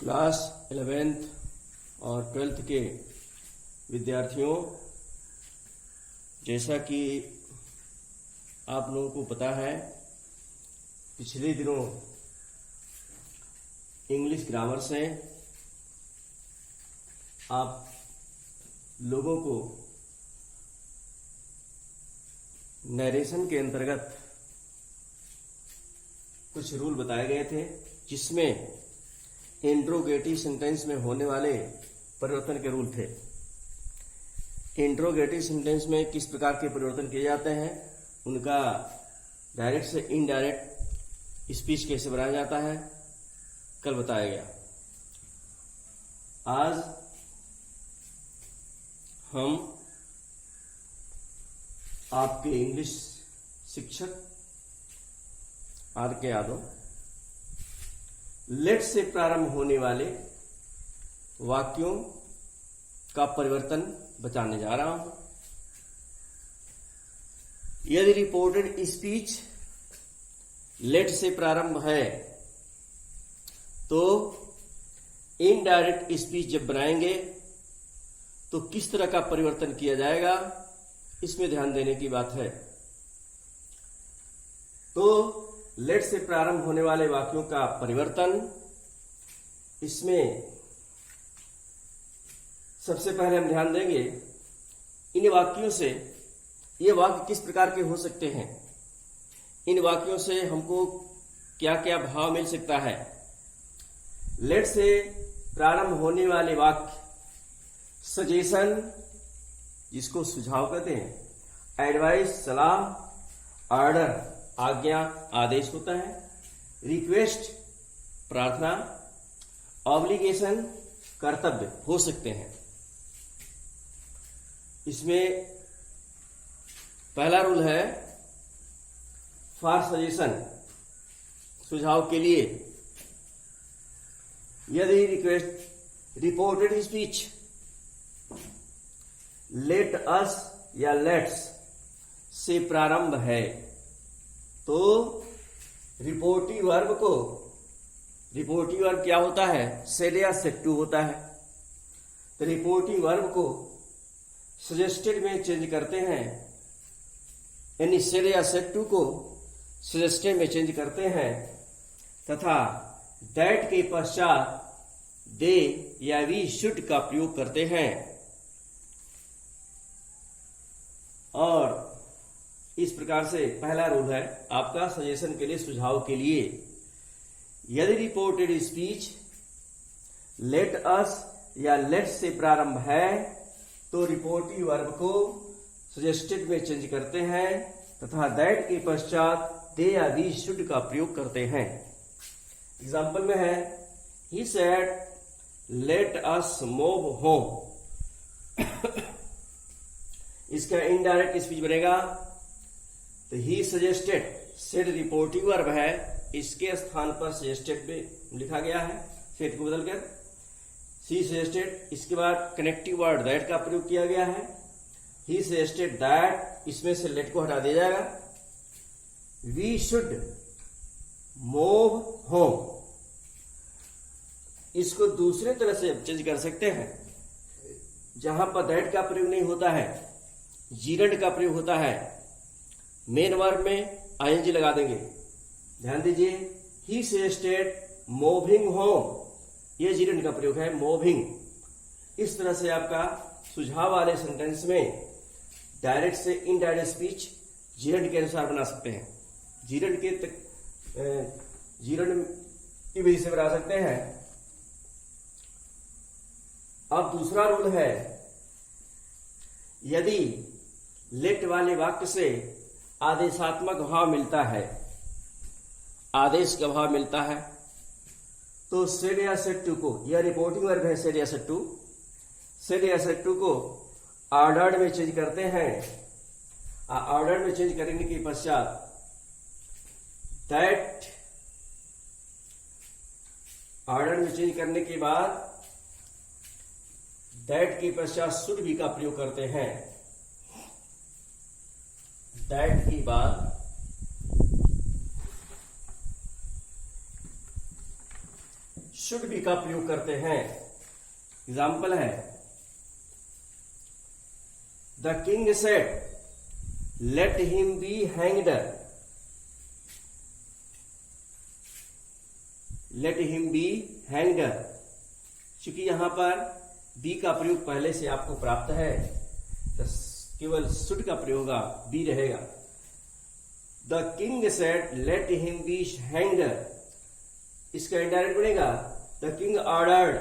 Class 11th और 12th के विद्यार्थियों, जैसा कि आप लोगों को पता है, पिछले दिनों इंग्लिश ग्रामर से आप लोगों को नरेशन के अंतर्गत कुछ रूल बताए गए थे, जिसमें इंट्रोगेटिव सेंटेंस में होने वाले परिवर्तन के रूल थे। इंट्रोगेटिव सेंटेंस में किस प्रकार के परिवर्तन किए जाते हैं, उनका डायरेक्ट से इनडायरेक्ट स्पीच कैसे बनाया जाता है, कल बताया गया। आज हम आपके इंग्लिश शिक्षक आर के यादव लेट से प्रारंभ होने वाले वाक्यों का परिवर्तन बताने जा रहा हूं। यदि रिपोर्टेड स्पीच लेट से प्रारंभ है तो इनडायरेक्ट स्पीच जब बनाएंगे तो किस तरह का परिवर्तन किया जाएगा, इसमें ध्यान देने की बात है। तो लेट से प्रारंभ होने वाले वाक्यों का परिवर्तन, इसमें सबसे पहले हम ध्यान देंगे इन वाक्यों से ये वाक्य किस प्रकार के हो सकते हैं, इन वाक्यों से हमको क्या क्या भाव मिल सकता है। लेट से प्रारंभ होने वाले वाक्य सजेशन, जिसको सुझाव कहते हैं, एडवाइस सलाह, ऑर्डर आज्ञा आदेश होता है, रिक्वेस्ट प्रार्थना, ऑब्लिगेशन कर्तव्य हो सकते हैं। इसमें पहला रूल है फॉर सजेशन, सुझाव के लिए। यदि request reported speech let us या लेट्स से प्रारंभ है तो रिपोर्टिव वर्ब क्या होता है, सेड या सेड टू होता है। तो रिपोर्टिव वर्ब को सजेस्टेड में चेंज करते हैं, यानी सेड या सेड टू को सजेस्टेड में चेंज करते हैं, तथा दैट के पश्चात दे या वी शुड का प्रयोग करते हैं। और इस प्रकार से पहला रूल है आपका सजेशन के लिए, सुझाव के लिए। यदि रिपोर्टेड स्पीच लेट अस या लेट से प्रारंभ है तो रिपोर्टिव वर्ब को सजेस्टेड में चेंज करते हैं तथा दैट के पश्चात दे या वी शुड का प्रयोग करते हैं। एग्जाम्पल में है, ही said let us move home. इसका इनडायरेक्ट स्पीच बनेगा तो ही सजेस्टेड, सेड रिपोर्टिव वर्ब है, इसके स्थान पर सजेस्टेड में लिखा गया है, सेड को बदलकर सी सजेस्टेड। इसके बाद कनेक्टिव वर्ड दैट का प्रयोग किया गया है, ही सजेस्टेड दैट, इसमें से लेट को हटा दिया जाएगा। वी शुड मूव होम, इसको दूसरे तरह से चेंज कर सकते हैं, जहां पर दैट का प्रयोग नहीं होता है, जीरंड का प्रयोग होता है। मेन वर्ब में आईएनजी लगा देंगे। ध्यान दीजिए, ही सजेस्टेड मूविंग होम, यह जीरंड का प्रयोग है, मूविंग। इस तरह से आपका सुझाव वाले सेंटेंस में डायरेक्ट से इनडायरेक्ट स्पीच जीरंड के अनुसार बना सकते हैं। जीरंड की विधि से बना सकते हैं। अब दूसरा रूल है, यदि लेट वाले वाक्य से आदेशात्मक भाव मिलता है, आदेश का भाव मिलता है, तो सेड या सेड टू को, यह रिपोर्टिंग वर्ब है, सेड या सेड टू, सेड या सेड टू को ऑर्डर्ड में चेंज करते हैं। ऑर्डर में चेंज करने के पश्चात दैट, ऑर्डर में चेंज करने के बाद दैट के पश्चात शुड भी का प्रयोग करते हैं। दैट के बाद शुड बी का प्रयोग करते हैं। एग्जाम्पल है, the king said let him be hanged, let him be hanged. चूंकि यहां पर बी का प्रयोग पहले से आपको प्राप्त है तो केवल शुड का प्रयोग होगा, बी रहेगा। The king said let him be hanged, इसका इनडायरेक्ट बनेगा द किंग ऑर्डर्ड,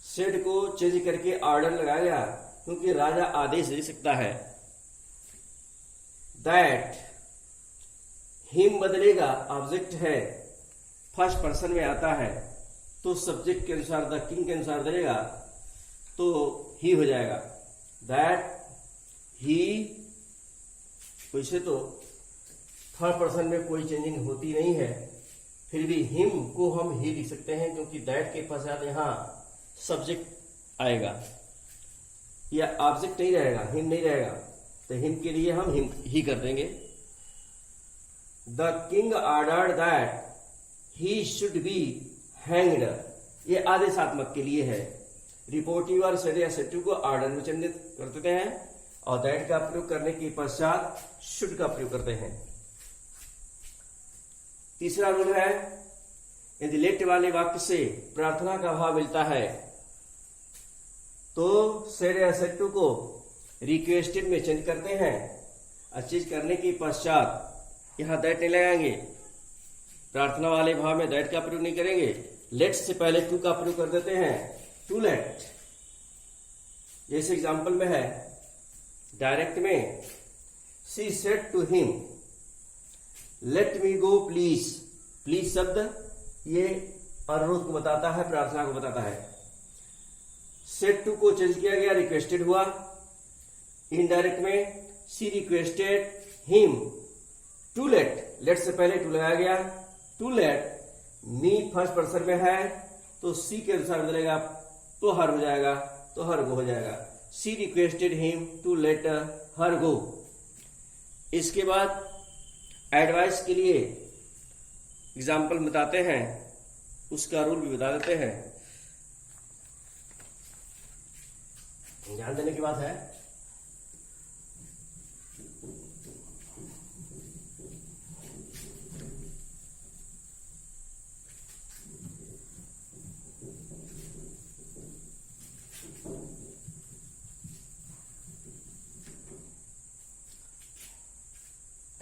सेड को चेंज करके ऑर्डर लगाया गया क्योंकि राजा आदेश दे सकता है। दैट, हिम बदलेगा, ऑब्जेक्ट है, फर्स्ट पर्सन में आता है तो सब्जेक्ट के अनुसार द किंग के अनुसार बदलेगा तो ही हो जाएगा। दैट ही, वैसे तो थर्ड पर्सन में कोई चेंजिंग होती नहीं है, फिर भी हिम को हम ही लिख सकते हैं क्योंकि दैट के पश्चात यहां सब्जेक्ट आएगा, या ऑब्जेक्ट नहीं रहेगा, हिम नहीं रहेगा, तो हिम के लिए हम हिम ही कर देंगे। The king ordered that he should be hanged, ये आदेशात्मक के लिए है। रिपोर्टिव और सेड या सेड को ऑर्डर में चिन्हित कर देते हैं और दैट का प्रयोग करने के पश्चात शुड का प्रयोग करते हैं। तीसरा रूल है, यदि लेट वाले वाक्य से प्रार्थना का भाव मिलता है तो सेड या सेड को रिक्वेस्टेड में चेंज करते हैं और चेंज करने के पश्चात यहां दैट नहीं लगाएंगे, प्रार्थना वाले भाव में दैट का प्रयोग नहीं करेंगे, लेट से पहले टू का प्रयोग कर देते हैं, टू लेट। जैसे एग्जांपल में है, डायरेक्ट में she said to him let me go please, please शब्द ये अनुरोध को बताता है, प्रार्थना को बताता है। सेड टू को चेंज किया गया, रिक्वेस्टेड हुआ। इनडायरेक्ट में she requested him to let, let से पहले टू लगाया गया, to let me first person में है तो सी के अनुसार बदलेगा तो हर हो जाएगा, तो हर गो हो जाएगा। She requested him to let her go. इसके बाद एडवाइस के लिए एग्जाम्पल बताते हैं, उसका रूल भी बता देते हैं, ध्यान देने की बात है।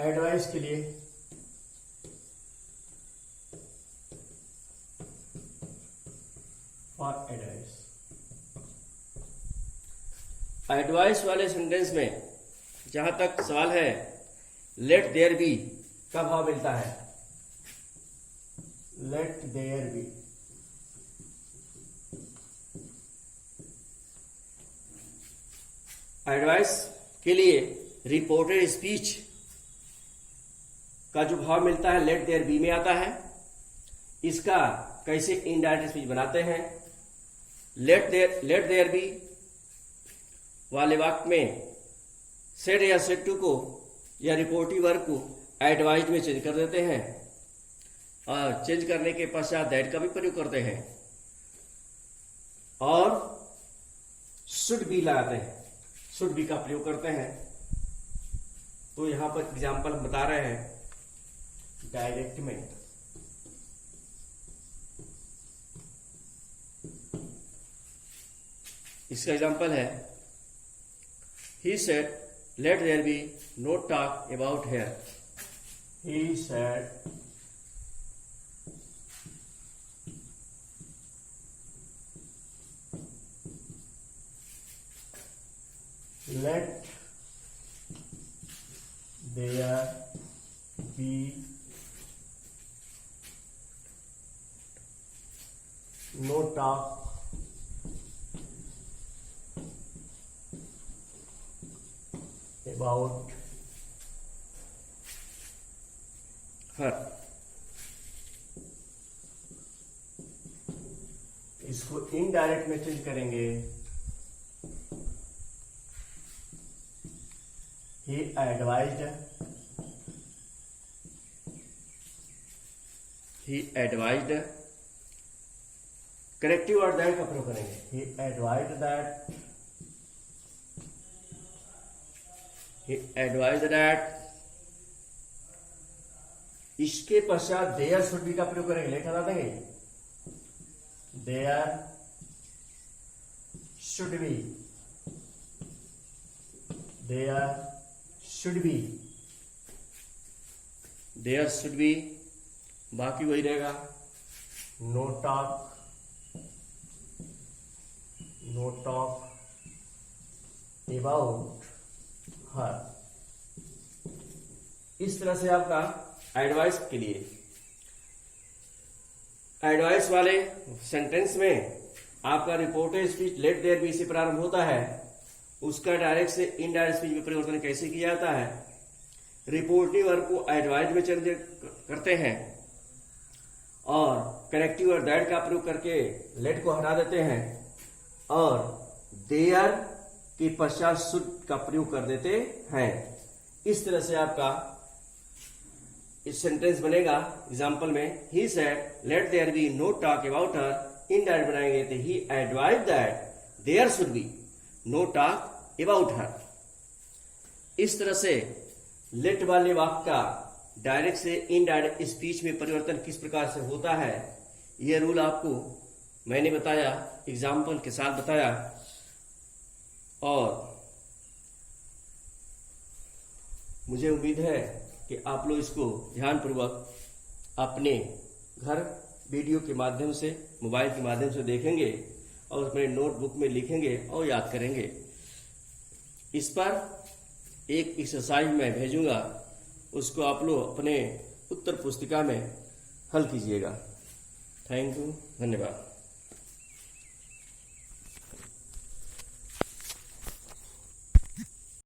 एडवाइस के लिए फॉर एडवाइस, एडवाइस वाले सेंटेंस में जहां तक सवाल है, लेट देयर बी का भाव मिलता है, लेट देयर बी। एडवाइस के लिए रिपोर्टेड स्पीच का जो भाव मिलता है लेट देयर बी में आता है। इसका कैसे इनडायरेक्ट स्पीच बनाते हैं, लेट देयर बी वाले वाक्य में सेड या सेड टू को या रिपोर्टिव वर्ब को एडवाइज में चेंज कर देते हैं और चेंज करने के पश्चात दैट का भी प्रयोग करते हैं और शुड बी लगाते हैं, शुड बी का प्रयोग करते हैं। तो यहां पर एग्जाम्पल हम बता रहे हैं डायरेक्ट में, इसका एग्जाम्पल है, he said let there be no talk about here, he said let there be no talk about her। इसको इनडायरेक्ट में चेंज करेंगे, he advised corrective word that का प्रयोग करेंगे। ही एडवाइज्ड दैट, इसके पश्चात देयर शुड बी का प्रयोग करेंगे। लेट हटा देंगे, there should be, there should be, there should be, बाकी वही रहेगा। No talk about her. इस तरह से आपका एडवाइस के लिए, एडवाइस वाले सेंटेंस में आपका reported speech let there be से प्रारंभ होता है, उसका डायरेक्ट से इनडायरेक्ट स्पीच में परिवर्तन कैसे किया जाता है। रिपोर्टिव वर्ब को एडवाइज में चेंज करते हैं और करेक्टिव वर्ब दैट का प्रयोग करके लेट को हटा देते हैं और देयर के पश्चात शुड का प्रयोग कर देते हैं। इस तरह से आपका इस सेंटेंस बनेगा। एग्जाम्पल में he said let there be no talk about her, indirect बनाएंगे तो he advise that there should be no talk about her. इस तरह से लेट वाले वाक्य का डायरेक्ट से इनडायरेक्ट स्पीच में परिवर्तन किस प्रकार से होता है, यह रूल आपको मैंने बताया, एग्जाम्पल के साथ बताया। और मुझे उम्मीद है कि आप लोग इसको ध्यानपूर्वक अपने घर वीडियो के माध्यम से, मोबाइल के माध्यम से देखेंगे और अपने नोटबुक में लिखेंगे और याद करेंगे। इस पर एक एक्सरसाइज मैं भेजूंगा, उसको आप लोग अपने उत्तर पुस्तिका में हल कीजिएगा। थैंक यू, धन्यवाद।